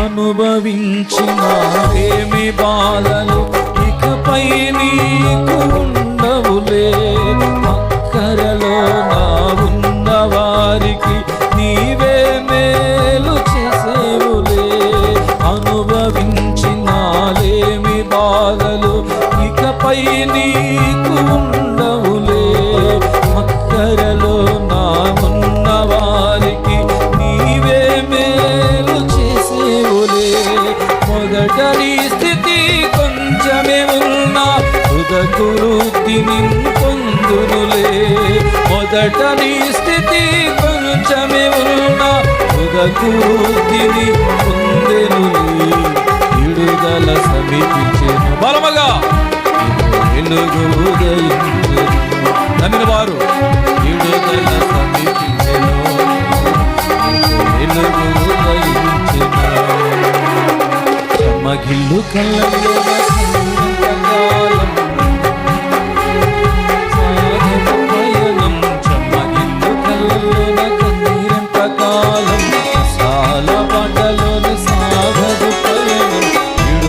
అనుభవించిన ఏమి బాధలు ఇకపై నీకు ఉండవులే. అక్కరలో నా ఉన్న వారికి నీవే మేలు చేసేవులే. అనుభవించిన ఏమి బాధలు ఇకపై నీకు ఉండవులే. అక్కరలో నా ఉన్న వారికి నీవే మేలు చేసేవులే. మొదట నీ స్థితి కొంచెమే ఉన్నా తుదకు వృద్ధిని పొందునులే. మొదట నీ స్థితి కొంచెమే ఉన్నా తుదకు వృద్ధిని పొందెనులే. విడుదల సమీపించెను బలముగా వెలుగు ఉదయించెను. నమ్మిన వారు విడుదల సమీపించెను, వెలుగు ఉదయించెను. మగిల్లు కళ్ళలో